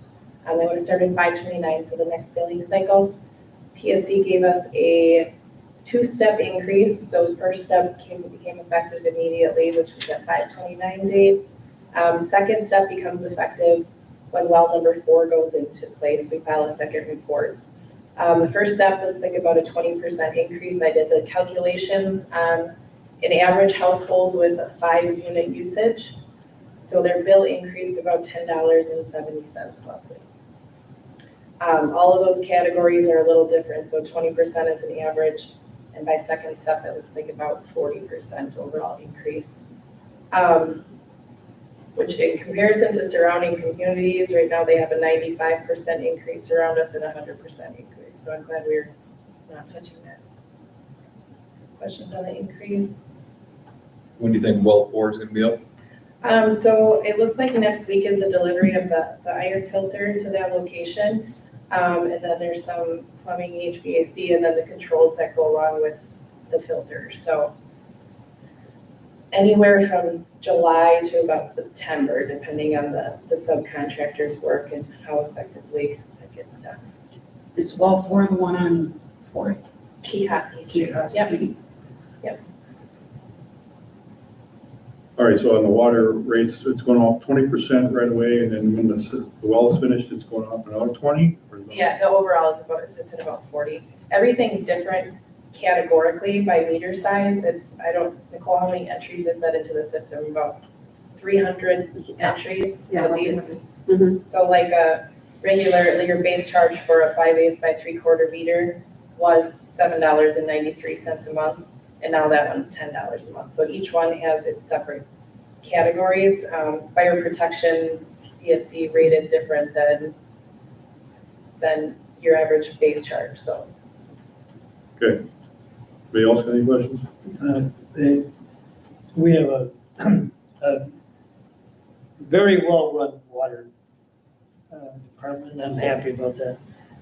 They would start in 5/29, so the next billing cycle. PSC gave us a two-step increase, so the first step became effective immediately, which was at 5/29 date. Second step becomes effective when well number 4 goes into place. We file a second report. The first step was like about a 20% increase. I did the calculations on an average household with a 5-unit usage. So their bill increased about $10.70 monthly. All of those categories are a little different. So 20% is an average, and by second step, it looks like about 40% overall increase. Which in comparison to surrounding communities, right now they have a 95% increase around us and a 100% increase. So I'm glad we're not touching that. Questions on the increase? When do you think well 4 is gonna be up? So it looks like next week is the delivery of the iron filter to that location. And then there's some plumbing, HVAC, and then the controls that go along with the filter. So anywhere from July to about September, depending on the subcontractor's work and how effectively it gets done. Is well 4 the one on 4th? Kehosky Street. Yep. All right, so on the water rates, it's going off 20% right away, and then when the well is finished, it's going up another 20? Yeah, the overall is about, it sits at about 40. Everything's different categorically by meter size. Nicole, how many entries is that into the system? About 300 entries at least. Mhm. So like a regular, your base charge for a 5/8 by 3/4 meter was $7.93 a month, and now that one's $10 a month. So each one has its separate categories. Fire protection, PSC rated different than your average base charge, so. Okay. Anybody else got any questions? We have a very well-run water department, and I'm happy about that.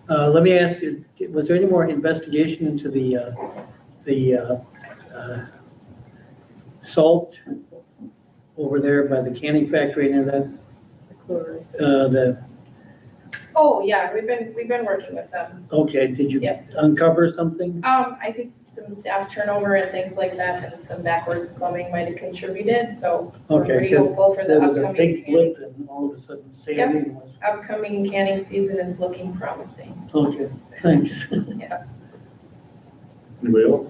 Let me ask you, was there any more investigation into the salt over there by the canning factory and that? Or- Oh, yeah, we've been working with them. Okay, did you Yeah. uncover something? I think some staff turnover and things like that and some backwards plumbing might have contributed, so we're Okay, pretty 'cause hopeful for the There was a upcoming big blip and all of a sudden Sandy was, upcoming canning season is looking promising. okay, thanks. Anybody else?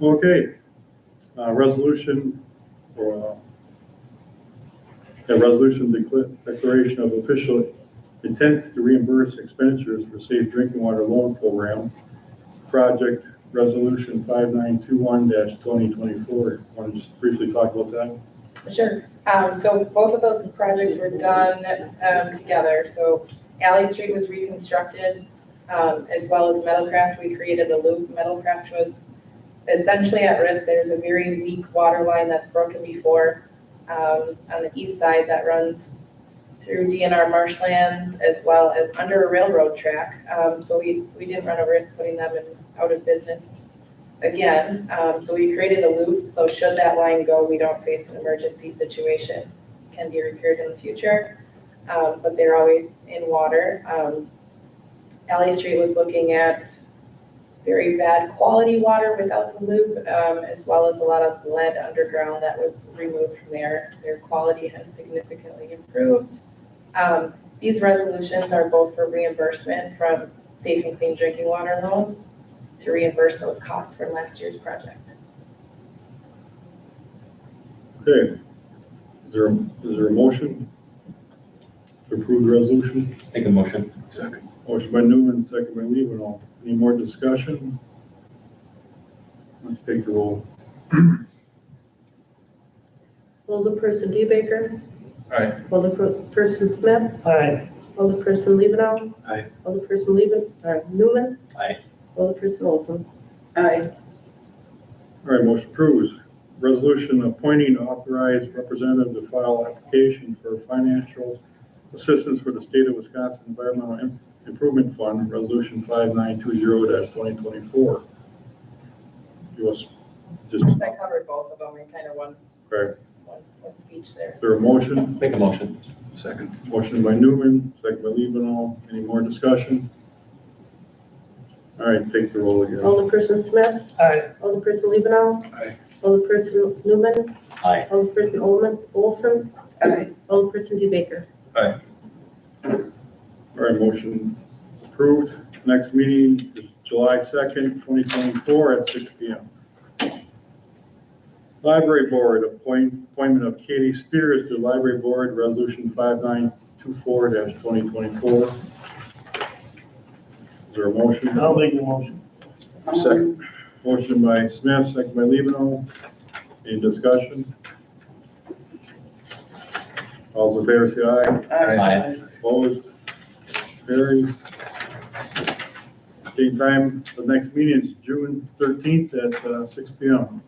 Okay, resolution or a resolution declaration of official intent to reimburse expenditures for safe drinking water loan program, project resolution 5921-2024. Want to just briefly talk about that? Sure. So both of those projects were done together. So Alley Street was reconstructed, as well as Meadowcraft. We created a loop. Meadowcraft was essentially at risk. There's a very weak water line that's broken before on the east side that runs through DNR marshlands as well as under a railroad track. So we didn't run a risk putting them out of business again. So we created a loop, so should that line go, we don't face an emergency situation. It can be repaired in the future, but they're always in water. Alley Street was looking at very bad quality water without the loop, as well as a lot of lead underground that was removed from there. Their quality has significantly improved. These resolutions are both for reimbursement from safe and clean drinking water loans to reimburse those costs from last year's project. Okay. Is there a motion to approve the resolution? Make a motion. Second. Motion by Newman, second by Levin. Any more discussion? Let's take the roll. Alderperson DeBaker. Aye. Alderperson Smith. Aye. Alderperson Levin. Aye. Alderperson Newman. Aye. Alderperson Olson. Aye. All right, motion approves. Resolution appointing authorized representative to file application for financial assistance for the state of Wisconsin Environmental Improvement Fund, Resolution 5920-2024. You want just, I covered both of them in kind of one speech there. is there a motion? Make a motion. Second. Motion by Newman, second by Levin. Any more discussion? All right, take the roll again. Alderperson Smith. Aye. Alderperson Levin. Aye. Alderperson Newman. Aye. Alderperson Olson. Aye. Alderperson DeBaker. All right, motion approved. Next meeting is July 2nd, 2024 at 6 p.m. Library Board, appointment of Katie Spears to Library Board, Resolution 5924-2024. Is there a motion? I'll make the motion. Second. Motion by Smith, second by Levin. Any discussion? All those in favor say aye. Aye. Opposed? Carried. Date time, the next meeting is June 13th at 6 p.m.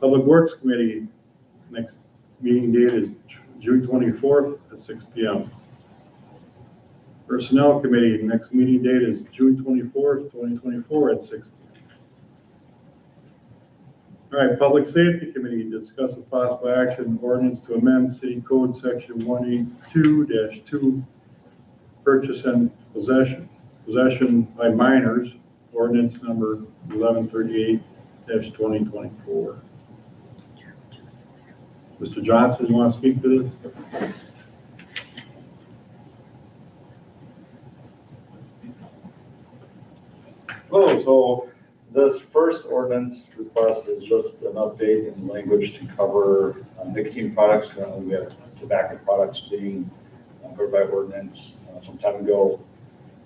Public Works Committee, next meeting date is June 24th at 6 p.m. Personnel Committee, next meeting date is June 24th, 2024 at 6 p.m. All right, Public Safety Committee, discuss a possible action ordinance to amend City Code Section 182-2, purchase and possession by minors, ordinance number 1138-2024. Mr. Johnson, you want to speak to this? Hello, so this first ordinance request is just an update in language to cover nicotine products. Currently, we have tobacco products being covered by ordinance some time ago.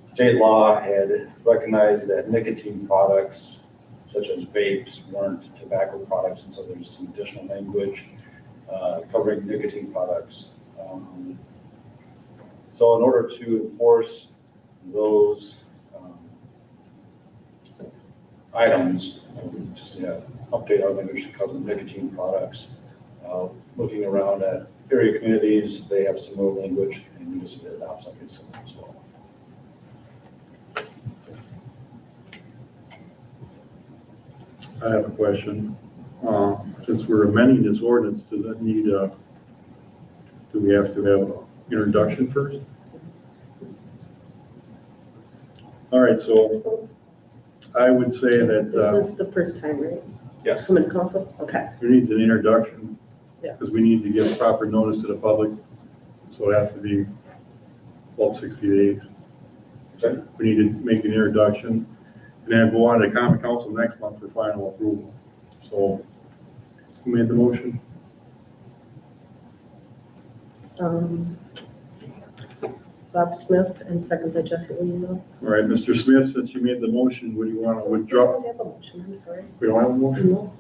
State law had recognized that nicotine products, such as vapes, weren't tobacco products, and so there's some additional language covering nicotine products. So in order to enforce those items, we just need to update our language to cover nicotine products. Looking around at area communities, they have similar language, and we just need to adopt something similar as well. I have a question. since we're amending this ordinance, does that need, do we have to have an introduction first? All right, so I would say that, This is the first time, right? yes, Coming to council? Okay. we need an introduction. Yeah. Because we need to give proper notice to the public, so it has to be about 60 days. Okay. We need to make an introduction, and then go on to the common council next month for final approval. So, who made the motion? Bob Smith and second by Jesse Lino. All right, Mr. Smith, since you made the motion, would you want to We withdraw? don't have a motion, I'm sorry. We don't have a motion? No,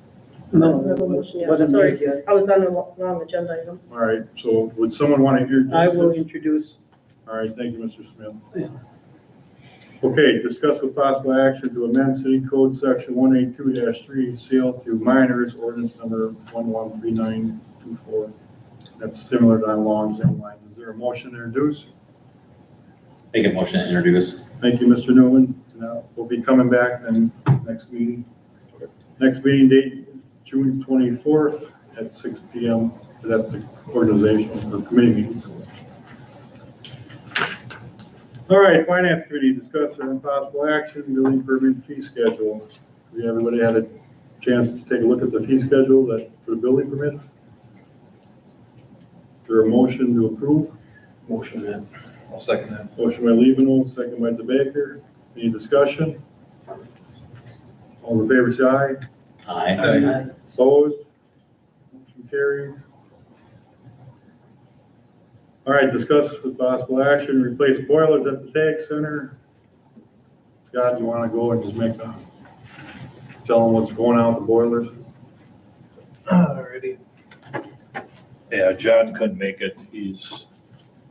I don't have a motion yet. Sorry, I was on the wrong agenda item. All right, so would someone want to introduce? I will this? introduce. All right, thank you, Mr. Smith. Okay, discuss with possible action to amend city code section 182-3, sale to minors, ordinance number 113924. That's similar to along the same lines. Is there a motion to introduce? Make a motion to introduce. Thank you, Mr. Newman. Now, we'll be coming back then next meeting. Next meeting date, June 24th at 6 PM. That's the organization or committee meetings. All right, Finance Committee, discuss and possible action, building permit fee schedule. Everybody had a chance to take a look at the fee schedule that for the building permits? Is there a motion to approve? Motion that. I'll second that. Motion by Levin, second by DeBaker. Any discussion? All in favor, say aye. Aye. Opposed? Motion carried. All right, discuss with possible action, replace boilers at the tag center. Scott, you want to go and just tell them what's going on with the boilers? Alrighty. Yeah, John couldn't make it. He's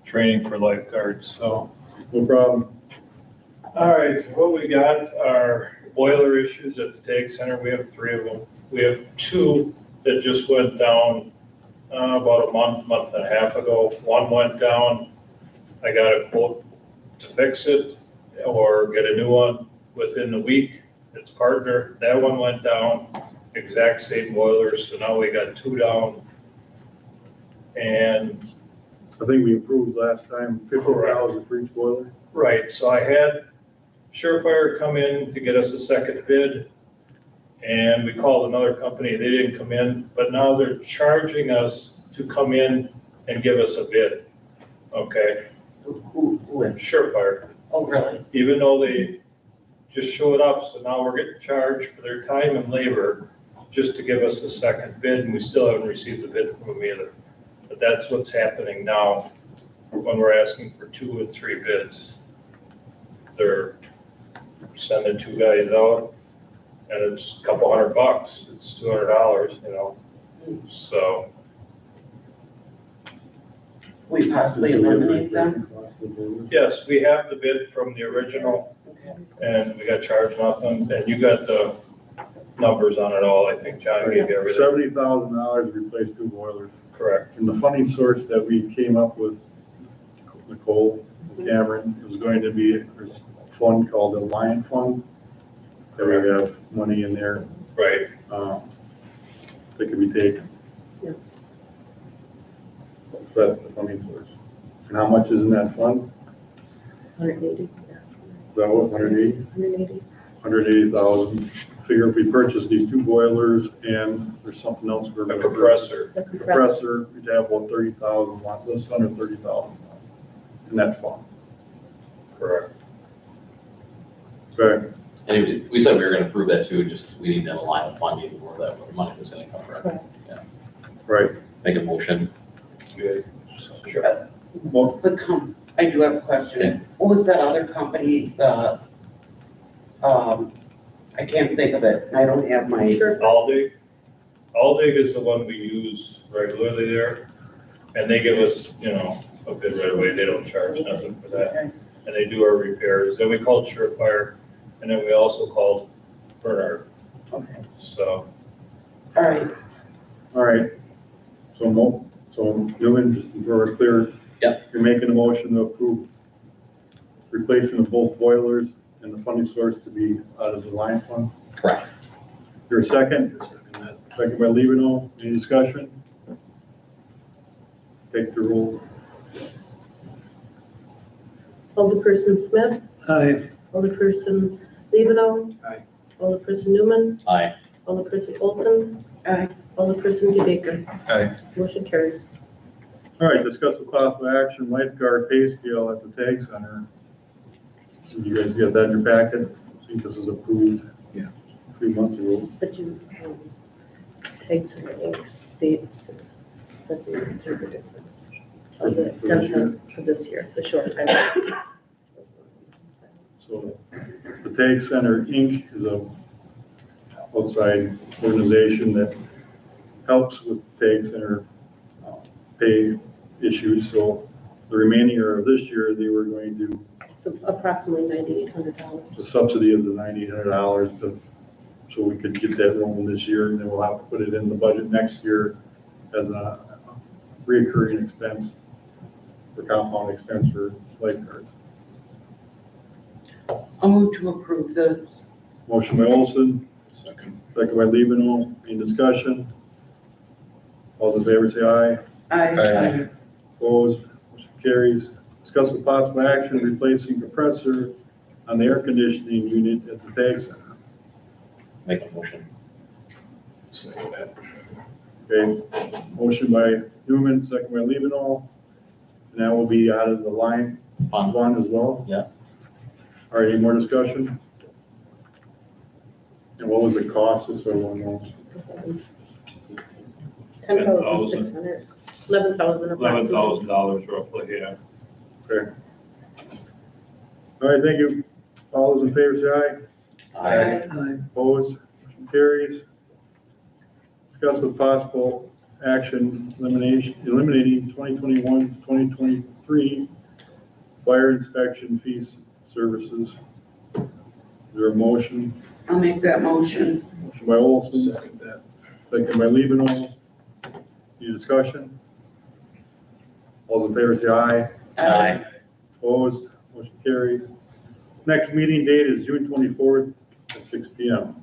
training for lifeguards, so. No problem. All right, what we got are boiler issues at the tag center. We have 3 of them. We have 2 that just went down about a month and a half ago. One went down. I got a quote to fix it or get a new one within the week. It's partner. That one went down, exact same boilers. So now we got 2 down. And I think we approved last time, $50,000 for each boiler. right, so I had Surefire come in to get us a second bid. And we called another company, they didn't come in, but now they're charging us to come in and give us a bid. Okay, Who is? Surefire, Oh, really? even though they just showed up, so now we're getting charged for their time and labor just to give us a second bid, and we still haven't received a bid from them either. But that's what's happening now when we're asking for 2 and 3 bids. They're sending 2 guys out, and it's a couple $100, it's $200, you know, so. We possibly eliminate them? Yes, we have the bid from the original, Okay. and we got charged nothing, and you got the numbers on it all, I think John gave you everything. $70,000 to replace 2 boilers. Correct. And the funding source that we came up with, Nicole Cameron, is going to be a fund called the Alliant Fund. That we have money in there Right, that can be taken. Yeah. So that's the funding source. And how much is in that fund? 180, yeah. Is that what, 180? 180. 180,000. Figure if we purchase these 2 boilers and there's something else we're a going compressor, The compressor. compressor, we'd have about 30,000, less under 30,000 in that fund. correct. Okay, And we said we were gonna approve that too, just we need to align with funding where that money was gonna come from. Correct. right. Make a motion. Good. Sure. Well, I do have a question. What was that other company, I can't think of it. I don't have my, Sure. Aldig is the one we use regularly there, and they give us, you know, a bid right away, they don't charge nothing for that. Okay. And they do our repairs, then we called Surefire, and then we also called Bernard, okay, so. all right. all right. So Newman, just so we're clear. Yep. You're making a motion to approve replacement of both boilers and the funding source to be out of the line fund. Correct. You're a second? second by Levino. Any discussion? Take the roll. Alderperson Smith, Aye. Alderperson Levino. Aye. Alderperson Newman, Aye. Alderperson Olson, Aye. Alderperson DeBaker. Aye. Motion carries. All right, discuss the possible action lifeguard pay scale at the tag center. Did you guys get that in your packet? I think this was approved. Yeah. 3 months ago. But you take some of those seats, that they interpreted for the exemption for this year, the short time. So the Tag Center Inc. is a outside organization that helps with Tag Center pay issues. So the remaining of this year, they were going to, So approximately $9,800. the subsidy of the $9,800 to, so we could get that rolling this year, and then we'll have to put it in the budget next year as a recurring expense for compound expense for lifeguards. I'll move to approve this. Motion by Olson, Second. second by Levino. Any discussion? All those in favor say aye. Aye. Opposed, motion carries. Discuss the possible action replacing compressor on the air conditioning unit at the Tag Center. Make a motion. Second that. Okay, motion by Newman, second by Levino. And that will be out of the line Fun. one as well? Yeah. All right, any more discussion? And what was the cost, just so everyone knows? $10,600, $11,000 approximately. $11,000 roughly, yeah. Okay. All right, thank you. All those in favor say aye. Aye. Opposed, motion carries. Discuss with possible action eliminating 2021, 2023 fire inspection fees services. Is there a motion? I'll make that motion. Motion by Olson, Second that. second by Levino. Any discussion? All those in favor say aye. Aye. Opposed, motion carries. Next meeting date is June 24th at 6 PM.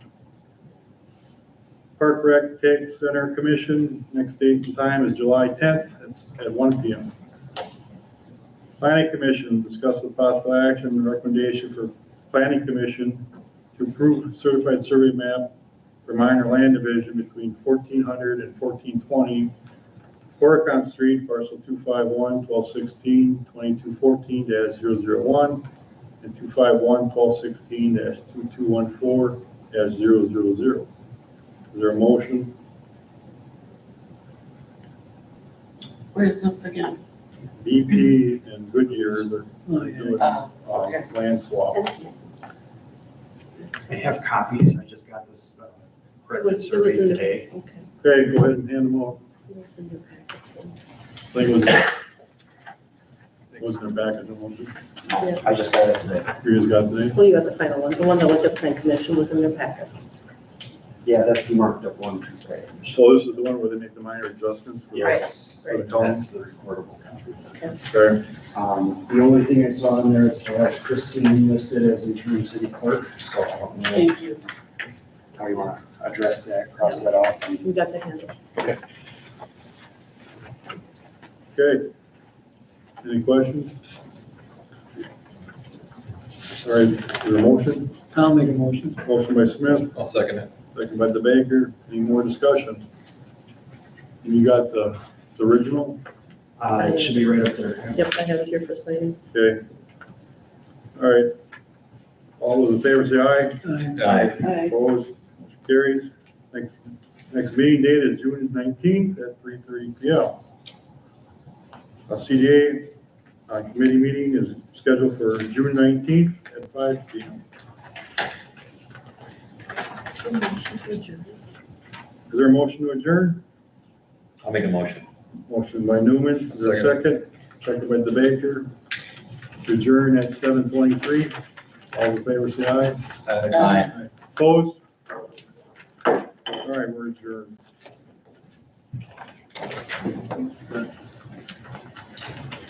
Park Rec Tag Center Commission, next date and time is July 10th, it's at 1 PM. Planning Commission, discuss with possible action and recommendation for Planning Commission to approve certified survey map for minor land division between 1400 and 1420 Horicon Street, parcel 251, 1216, 2214-001, and 251, 1216-2214-000. Is there a motion? What is this again? BP and Goodyear, they're Oh, yeah. doing Okay. land swap. I have copies, I just got this corrected survey today. Okay. Okay, go ahead and hand them out. It was in your packet. I think it was in their package, I don't know. Yeah. I just got it today. You just got today? Well, you got the final one. The one that went to plan commission was in your packet. Yeah, that's the marked up one today. So this is the one where they make the minor adjustments? for- Yes, For the column? that's the recordable copy. Okay, The only thing I saw in there is to have Christine listed as interim city clerk, so I don't know Thank you. how you want to address that, cross that off. and- You got the handle. okay. Any questions? All right, is there a motion? I'll make a motion. Motion by Smith, I'll second it. second by DeBaker. Any more discussion? You got the original? It should be right up there. Yep, I have it here for signing. Okay. All right. All those in favor say aye. Aye. Aye. Opposed, motion carries. Next meeting date is June 19th at 3:30 PM. CDA committee meeting is scheduled for June 19th at 5 PM. Is there a motion to adjourn? I'll make a motion. Motion by Newman, is there a second? Second by DeBaker. To adjourn at 7:23. All in favor say aye. Aye. Opposed? All right, we're adjourned.